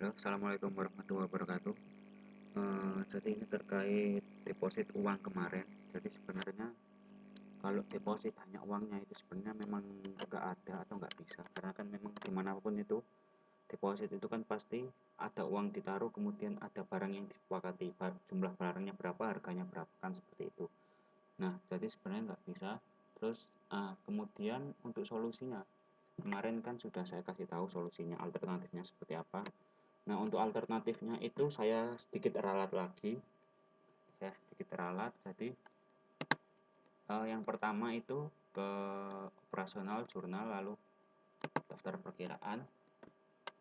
Halo, assalamualaikum warahmatullahi wabarakatuh. Jadi ini terkait deposit uang kemarin. Jadi sebenarnya kalau deposit hanya uangnya itu sebenarnya memang nggak ada atau nggak bisa, karena kan memang dimanapun itu deposit itu kan pasti ada uang ditaruh, kemudian ada barang yang disepakati, jumlah barangnya berapa, harganya berapa, kan seperti itu. Nah, jadi sebenarnya nggak bisa. Terus kemudian untuk solusinya, kemarin kan sudah saya kasih tahu solusinya, alternatifnya seperti apa. Nah, untuk alternatifnya itu saya sedikit ralat lagi. Jadi yang pertama itu ke operasional jurnal, lalu daftar perkiraan,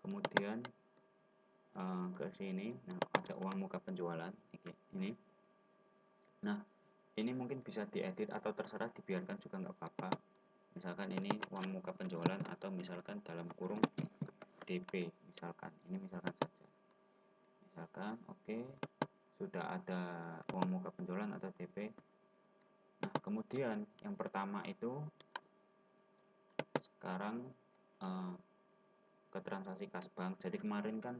kemudian ke sini. Nah, ada uang muka penjualan ini. Nah, ini mungkin bisa diedit atau terserah dibiarkan juga nggak apa-apa. Misalkan ini uang muka penjualan atau misalkan dalam kurung DP, misalkan ini misalkan saja. Misalkan oke, sudah ada uang muka penjualan atau DP. Nah, kemudian yang pertama itu sekarang ke transaksi kas bank. Jadi kemarin kan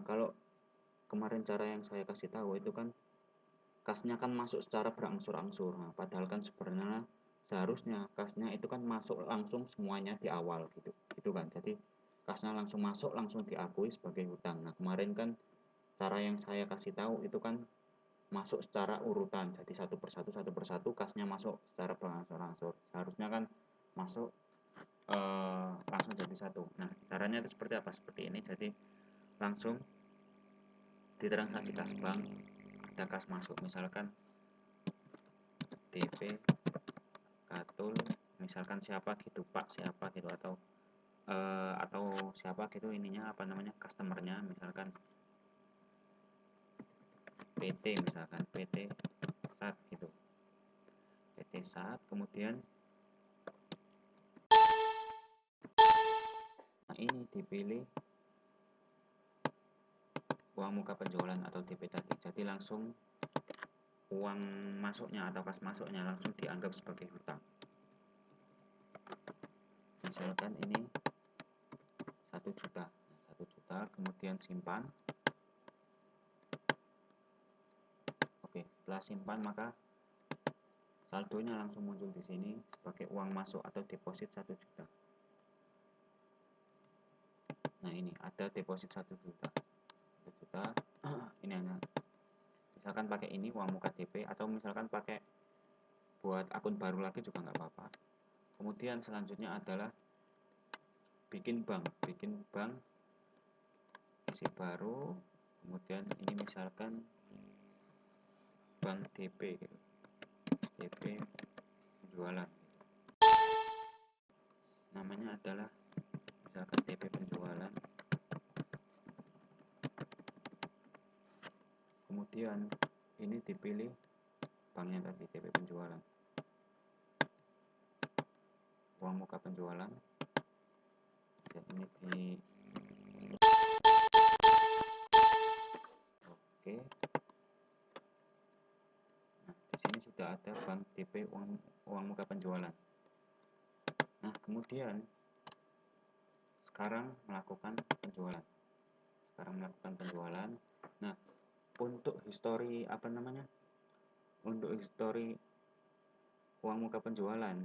kalau kemarin cara yang saya kasih tahu itu kan kasnya kan masuk secara berangsur-angsur. Nah, padahal kan sebenarnya seharusnya kasnya itu kan masuk langsung semuanya di awal gitu. Gitu kan. Jadi kasnya langsung masuk, langsung diakui sebagai hutang. Nah, kemarin kan cara yang saya kasih tahu itu kan masuk secara urutan. Jadi satu persatu kasnya masuk secara berangsur-angsur. Seharusnya kan masuk langsung jadi satu. Nah, caranya itu seperti apa? Seperti ini. Jadi langsung di transaksi kas bank ada kas masuk, misalkan DP Katul, misalkan siapa gitu, Pak siapa gitu, atau siapa gitu ininya, apa namanya, customernya, misalkan PT, misalkan PT SAT gitu, PT SAT. Kemudian nah ini dipilih uang muka penjualan atau DP tadi. Jadi langsung uang masuknya atau kas masuknya langsung dianggap sebagai hutang. Misalkan ini 1 juta, 1 juta, kemudian simpan. Oke, setelah simpan maka saldonya langsung muncul di sini sebagai uang masuk atau deposit 1 juta. Nah, ini ada deposit 1 juta. 1 juta. Ini hanya misalkan pakai ini uang muka DP, atau misalkan pakai buat akun baru lagi juga nggak apa-apa. Kemudian selanjutnya adalah bikin bank isi baru. Kemudian ini misalkan bank DP gitu. DP penjualan, namanya adalah misalkan DP penjualan. Kemudian ini dipilih banknya tadi, DP penjualan, uang muka penjualan, dan ini di oke. Nah, di sini sudah ada bank DP uang muka penjualan. Nah, kemudian sekarang melakukan penjualan. Nah, untuk histori uang muka penjualan,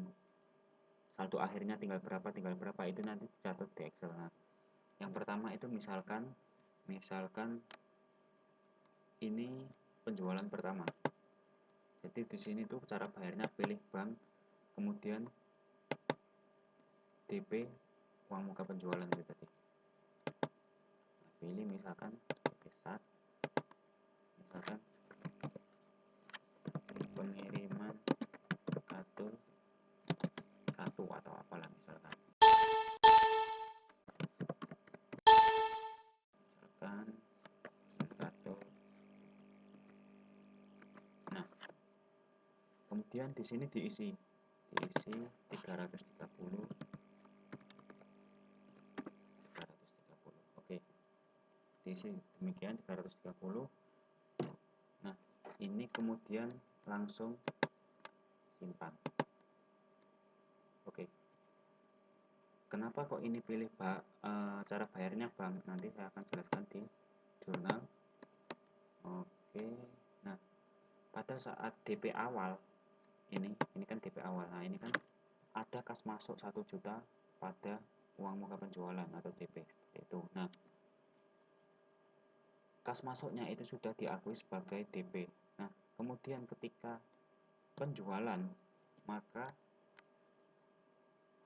saldo akhirnya tinggal berapa itu nanti dicatat di Excel. Nah, yang pertama itu misalkan ini penjualan pertama. Jadi di sini tuh cara bayarnya pilih bank, kemudian DP uang muka penjualan itu tadi. Nah, pilih misalkan DP SAT, misalkan pengiriman kartu atau apalah, misalkan kartu. Nah, kemudian di sini diisi 330. Oke, diisi demikian 330. Nah, ini kemudian langsung simpan. Oke, kenapa kok ini pilih cara bayarnya bank, nanti saya akan jelaskan di jurnal. Oke, nah pada saat DP awal ini kan DP awal. Nah ini kan ada kas masuk 1 juta pada uang muka penjualan atau DP itu. Nah kas masuknya itu sudah diakui sebagai DP. Nah kemudian ketika penjualan, maka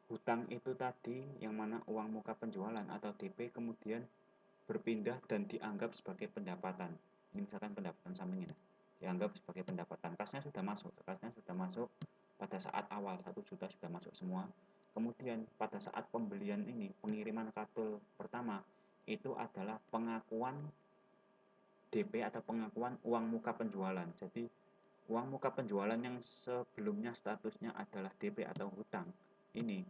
hutang itu tadi yang mana uang muka penjualan atau DP kemudian berpindah dan dianggap sebagai pendapatan. Ini misalkan pendapatan samping ini dianggap sebagai pendapatan. Kasnya sudah masuk pada saat awal 1 juta sudah masuk semua. Kemudian pada saat pembelian ini, pengiriman kartu pertama itu adalah pengakuan DP atau pengakuan uang muka penjualan. Jadi uang muka penjualan yang sebelumnya statusnya adalah DP atau hutang ini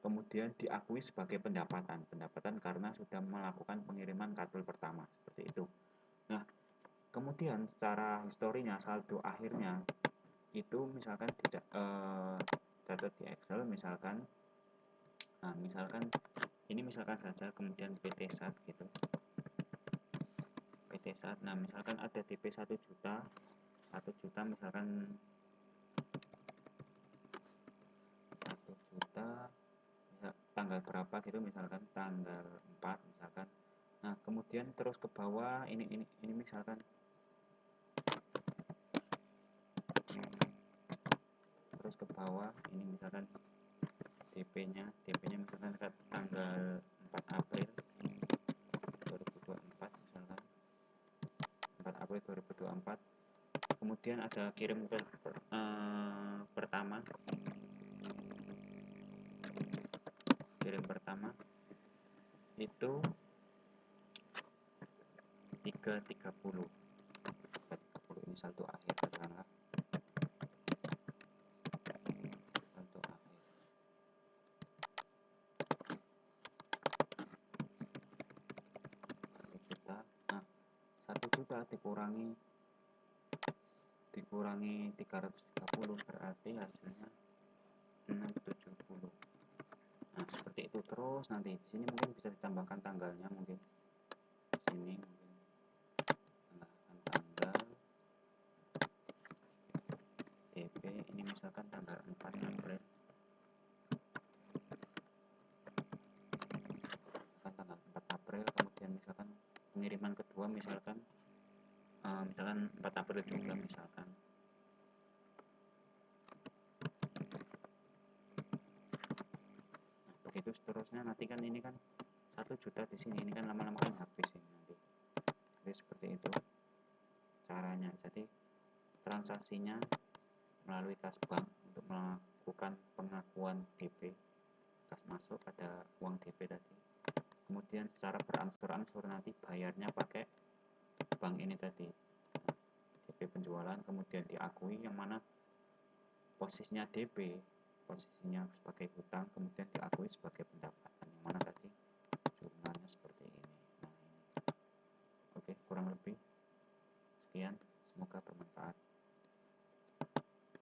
kemudian diakui sebagai pendapatan karena sudah melakukan pengiriman kartu pertama, seperti itu. Nah kemudian secara historinya saldo akhirnya itu misalkan tidak catat di Excel misalkan. Nah misalkan ini misalkan saja kemudian PT SAT gitu, PT SAT. Nah misalkan ada DP 1 juta misalkan 1 juta tanggal berapa gitu, misalkan tanggal 4 misalkan. Nah kemudian terus ke bawah ini misalkan terus ke bawah ini misalkan DP-nya misalkan tanggal 4 April 2024 misalkan 4 April 2024. Kemudian ada kirim ke pertama itu 330 ini saldo akhir katakanlah saldo akhir 1 juta. Nah 1 juta dikurangi 330 berarti hasilnya 670. Nah seperti itu terus. Nanti di sini mungkin bisa ditambahkan tanggalnya, mungkin di sini mungkin tambahkan tanggal DP ini misalkan tanggal 4 April tanggal 4 April. Kemudian misalkan pengiriman kedua misalkan 4 April juga misalkan. Nah, begitu seterusnya. Nanti kan ini kan 1 juta di sini, ini kan lama-lama kan habis ini nanti. Jadi seperti itu caranya. Jadi transaksinya melalui kas bank untuk melakukan pengakuan DP, kas masuk pada uang DP tadi. Kemudian secara berangsur-angsur nanti bayarnya pakai bank ini tadi, DP penjualan, kemudian diakui yang mana posisinya DP, posisinya sebagai hutang, kemudian diakui sebagai pendapatan.